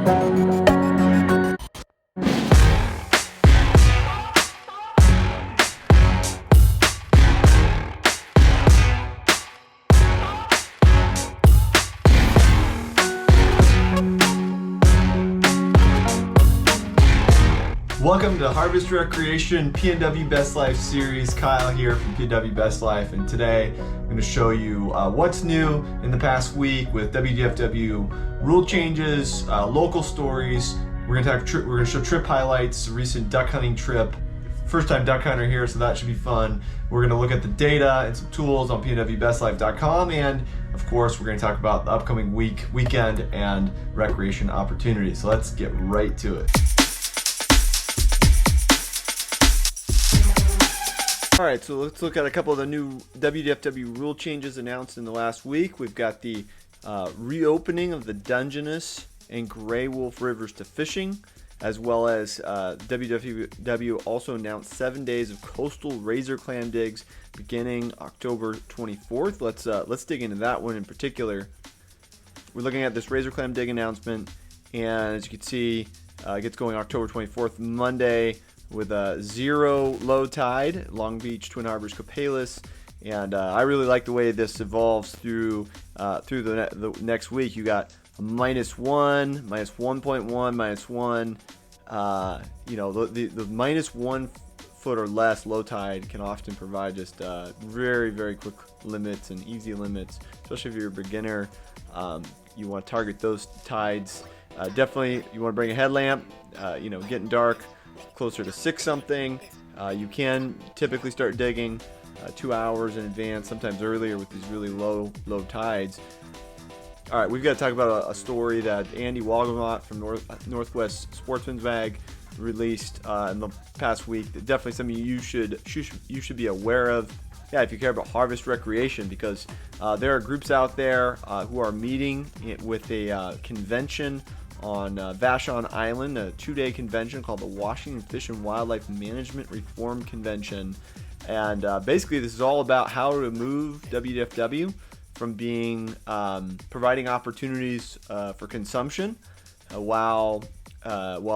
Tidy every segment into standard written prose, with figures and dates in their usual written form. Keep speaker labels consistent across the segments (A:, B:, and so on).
A: Welcome to Harvest Recreation PNW Best Life series. Kyle here from PNW Best Life, and today I'm going to show you what's new in the past week with WDFW rule changes, local stories. We're going to show trip highlights, recent duck hunting trip. First time duck hunter here, so that should be fun. We're going to look at the data and some tools on PNWBestLife.com, and of course we're going to talk about the upcoming weekend and recreation opportunities. So let's get right to it. Alright, so let's look at a couple of the new WDFW rule changes announced in the last week. We've got the reopening of the Dungeness and Gray Wolf rivers to fishing, as well as WDFW also announced 7 days of coastal razor clam digs beginning October 24th. Let's dig into that one in particular. We're looking at this razor clam dig announcement, and as you can see, it gets going October 24th, Monday, with a 0 low tide, Long Beach, Twin Harbors, Copalis, and I really like the way this evolves through the next week. You got a -1, -1.1, -1. The -1 foot or less low tide can often provide just very, very quick limits and easy limits, especially if you're a beginner. You want to target those tides. Definitely, you want to bring a headlamp. Getting dark, closer to 6 something. You can typically start digging 2 hours in advance, sometimes earlier with these really low tides. All right, we've got to talk about a story that Andy Walgamot from Northwest Sportsman's Mag released in the past week. Definitely something you should be aware of. Yeah, if you care about harvest recreation, because there are groups out there who are meeting with a convention on Vashon Island, a 2-day convention called the Washington Fish and Wildlife Management Reform Convention. And basically this is all about how to move WDFW from being providing opportunities for consumption while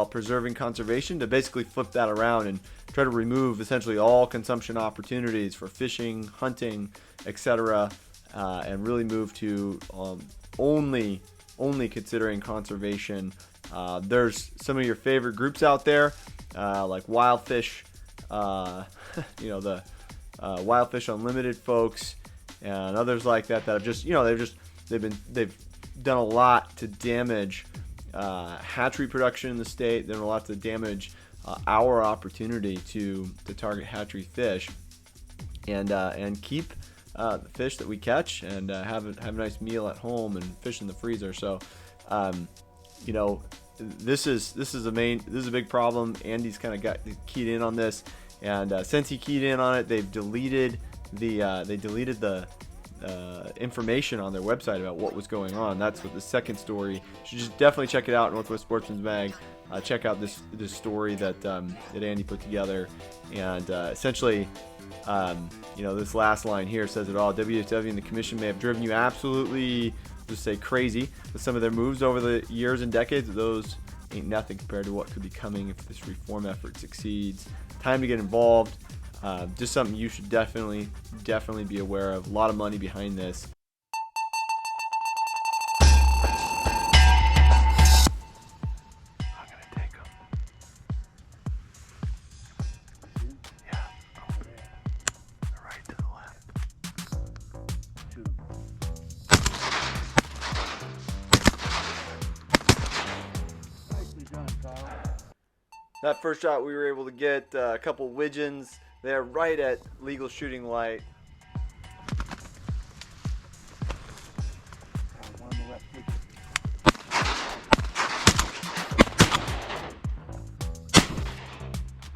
A: preserving conservation, to basically flip that around and try to remove essentially all consumption opportunities for fishing, hunting, etc., and really move to only considering conservation. There's some of your favorite groups out there, like Wildfish, the Wildfish Unlimited folks, and others like that have just, they've done a lot to damage hatchery production in the state. They've done a lot to damage our opportunity to target hatchery fish and keep the fish that we catch and have a nice meal at home and fish in the freezer. So, this is a big problem. Andy's kind of got keyed in on this, and since he keyed in on it, they've deleted the information on their website about what was going on. That's what the second story. You should just definitely check it out. Northwest Sportsman's Mag. Check out this story that Andy put together, and essentially. This last line here says it all. WDFW and the Commission may have driven you absolutely, just say crazy, with some of their moves over the years and decades. Those ain't nothing compared to what could be coming if this reform effort succeeds. Time to get involved. Just something you should definitely be aware of. A lot of money behind this. That first shot, we were able to get a couple widgeons there right at legal shooting light.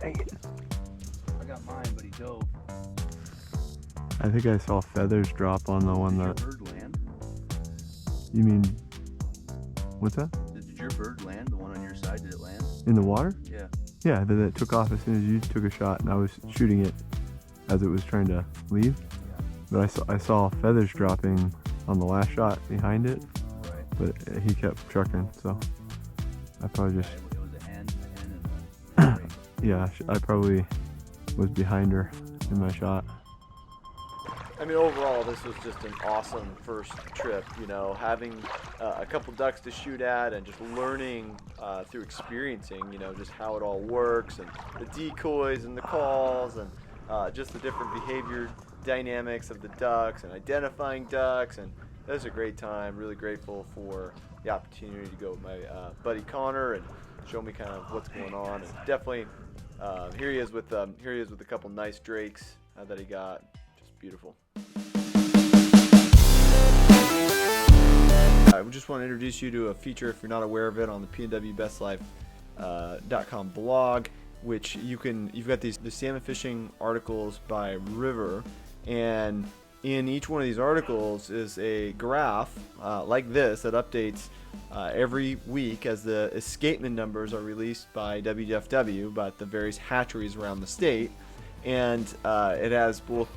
B: I got mine, but he dove.
C: I think I saw feathers drop on the one that.
B: Did your bird land?
C: You mean, what's that?
B: Did your bird land? The one on your side, did it land?
C: In the water?
B: Yeah.
C: Yeah, but it took off as soon as you took a shot, and I was shooting it as it was trying to leave.
B: Yeah.
C: But I saw feathers dropping on the last shot behind it,
B: Right.
C: but he kept trucking, so. I probably just,
B: It was a hen and a gray.
C: yeah, I probably was behind her in my shot.
A: I mean, overall, this was just an awesome first trip, having a couple ducks to shoot at and just learning through experiencing, just how it all works and the decoys and the calls and just the different behavior dynamics of the ducks and identifying ducks. And it was a great time. Really grateful for the opportunity to go with my buddy Connor and show me kind of what's going on. And definitely, here he is with a couple nice drakes that he got. Just beautiful. I just want to introduce you to a feature, if you're not aware of it, on the PNWBestLife.com blog, which you've got the salmon fishing articles by river, and in each one of these articles is a graph like this that updates every week as the escapement numbers are released by WDFW, by the various hatcheries around the state, and it has both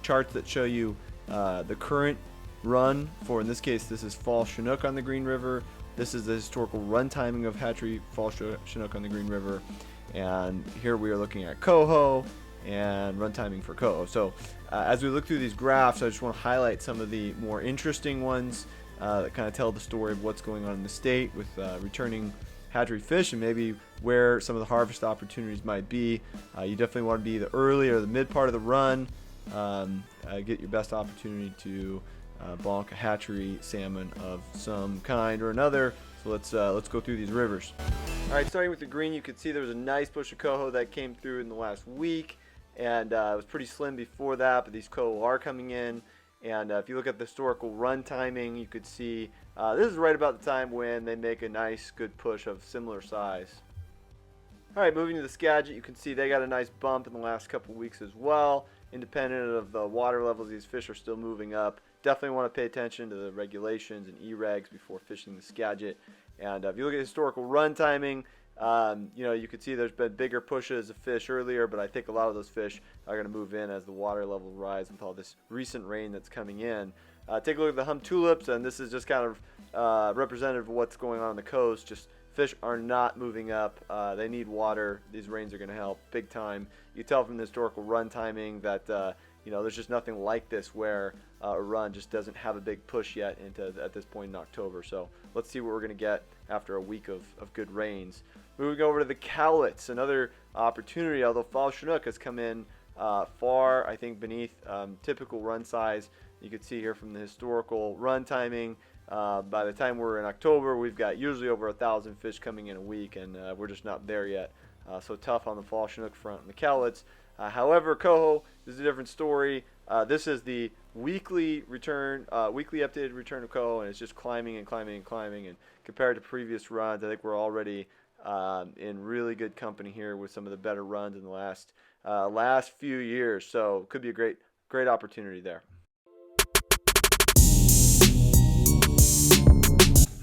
A: charts that show you the current run for, in this case, this is fall Chinook on the Green River. This is the historical run timing of hatchery fall Chinook on the Green River. And here we are looking at coho and run timing for coho. So as we look through these graphs, I just want to highlight some of the more interesting ones that kind of tell the story of what's going on in the state with returning hatchery fish and maybe where some of the harvest opportunities might be. You definitely want to be the early or the mid part of the run. Get your best opportunity to bonk a hatchery salmon of some kind or another. So let's go through these rivers. All right, starting with the green, you can see there was a nice bush of coho that came through in the last week, and it was pretty slim before that, but these coho are coming in. And if you look at the historical run timing, you could see this is right about the time when they make a nice good push of similar size. All right, moving to the Skagit, you can see they got a nice bump in the last couple weeks as well. Independent of the water levels, these fish are still moving up. Definitely want to pay attention to the regulations and e-regs before fishing the Skagit. And if you look at historical run timing, you can see there's been bigger pushes of fish earlier, but I think a lot of those fish are going to move in as the water level rise with all this recent rain that's coming in. Take a look at the hump tulips, and this is just kind of representative of what's going on the coast. Just fish are not moving up. They need water. These rains are going to help big time. You tell from the historical run timing that there's just nothing like this where a run just doesn't have a big push yet at this point in October. So let's see what we're going to get after a week of good rains. Moving over to the Cowlitz, another opportunity, although fall Chinook has come in far, I think, beneath typical run size. You can see here from the historical run timing, by the time we're in October, we've got usually over 1,000 fish coming in a week, and we're just not there yet. So tough on the fall Chinook front in the Cowlitz. However, coho is a different story. This is the weekly updated return of coho, and it's just climbing and climbing and climbing. And compared to previous runs, I think we're already in really good company here with some of the better runs in the last few years. So could be a great opportunity there.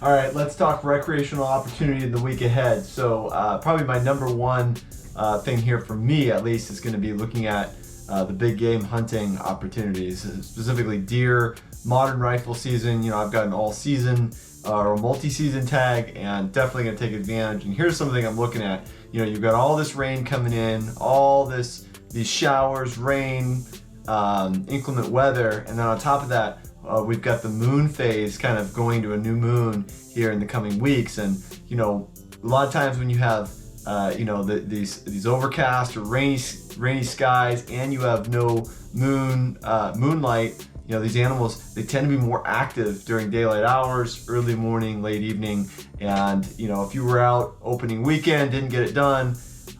A: All right, let's talk recreational opportunity in the week ahead. So probably my number one thing here for me, at least, is going to be looking at the big game hunting opportunities, specifically deer, modern rifle season. I've got an all season or multi-season tag, and definitely going to take advantage. And here's something I'm looking at. You've got all this rain coming in, all these showers, rain, inclement weather, and then on top of that, we've got the moon phase kind of going to a new moon here in the coming weeks. And a lot of times when you have these overcast or rainy skies, and you have no moonlight, these animals, they tend to be more active during daylight hours, early morning, late evening. And if you were out opening weekend, didn't get it done,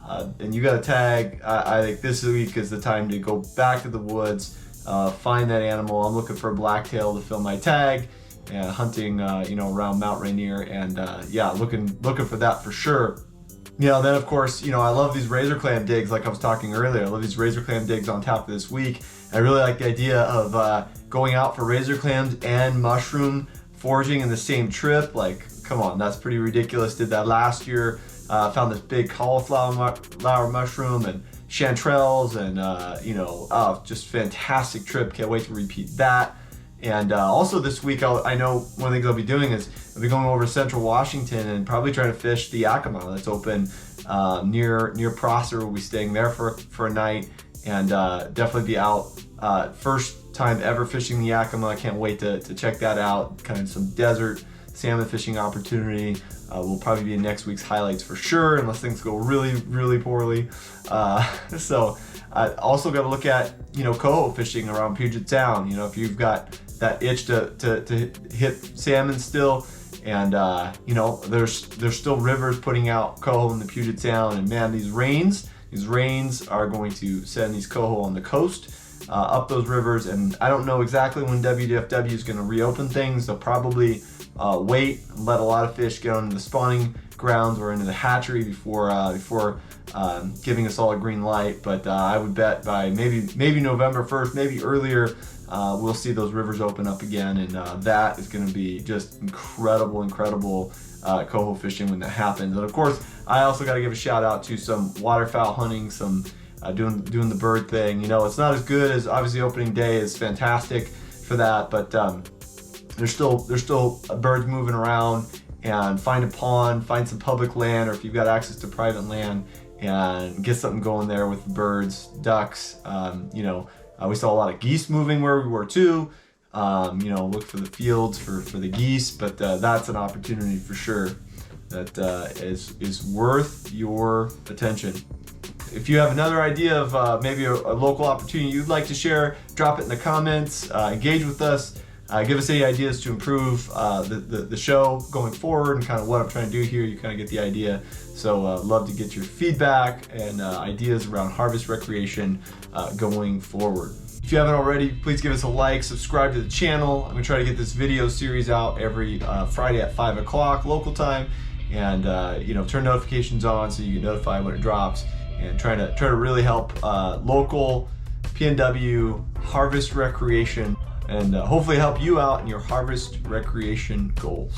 A: and you got a tag, I think this week is the time to go back to the woods, find that animal. I'm looking for a blacktail to fill my tag, and hunting around Mount Rainier, and looking for that for sure. Then of course, I love these razor clam digs, like I was talking earlier. I love these razor clam digs on tap of this week. I really like the idea of going out for razor clams and mushroom foraging in the same trip. Like, come on, that's pretty ridiculous. Did that last year. Found this big cauliflower mushroom and chanterelles, and just fantastic trip. Can't wait to repeat that. And also this week, I know one of the things I'll be doing is I'll be going over to Central Washington and probably trying to fish the Yakima that's open near Prosser. We'll be staying there for a night, and definitely be out. First time ever fishing the Yakima. I can't wait to check that out. Kind of some desert salmon fishing opportunity. Will probably be in next week's highlights for sure, unless things go really poorly. So I also got to look at, you know, coho fishing around Puget Sound. You know, if you've got that itch to hit salmon still, and you know, there's still rivers putting out coho in the Puget Sound, and man, these rains are going to send these coho on the coast up those rivers. And I don't know exactly when WDFW is going to reopen things. They'll probably wait and let a lot of fish get on the spawning grounds or into the hatchery before giving us all a green light. But I would bet by maybe November 1st, maybe earlier, we'll see those rivers open up again, and that is going to be just incredible coho fishing when that happens. And of course, I also got to give a shout out to some waterfowl hunting, some doing the bird thing. You know, it's not as good as obviously opening day is fantastic for that, but there's still birds moving around. And find a pond, find some public land, or if you've got access to private land, and get something going there with the birds, ducks. You know, we saw a lot of geese moving where we were too. You know, look for the fields for the geese, but that's an opportunity for sure that is worth your attention. If you have another idea of maybe a local opportunity you'd like to share, drop it in the comments, engage with us. Give us any ideas to improve the show going forward, and kind of what I'm trying to do here. You kind of get the idea. So love to get your feedback and ideas around harvest recreation going forward. If you haven't already, please give us a like, subscribe to the channel. I'm gonna try to get this video series out every Friday at 5 o'clock local time, and you know, turn notifications on so you get notified when it drops, and try to really help local PNW harvest recreation, and hopefully help you out in your harvest recreation goals.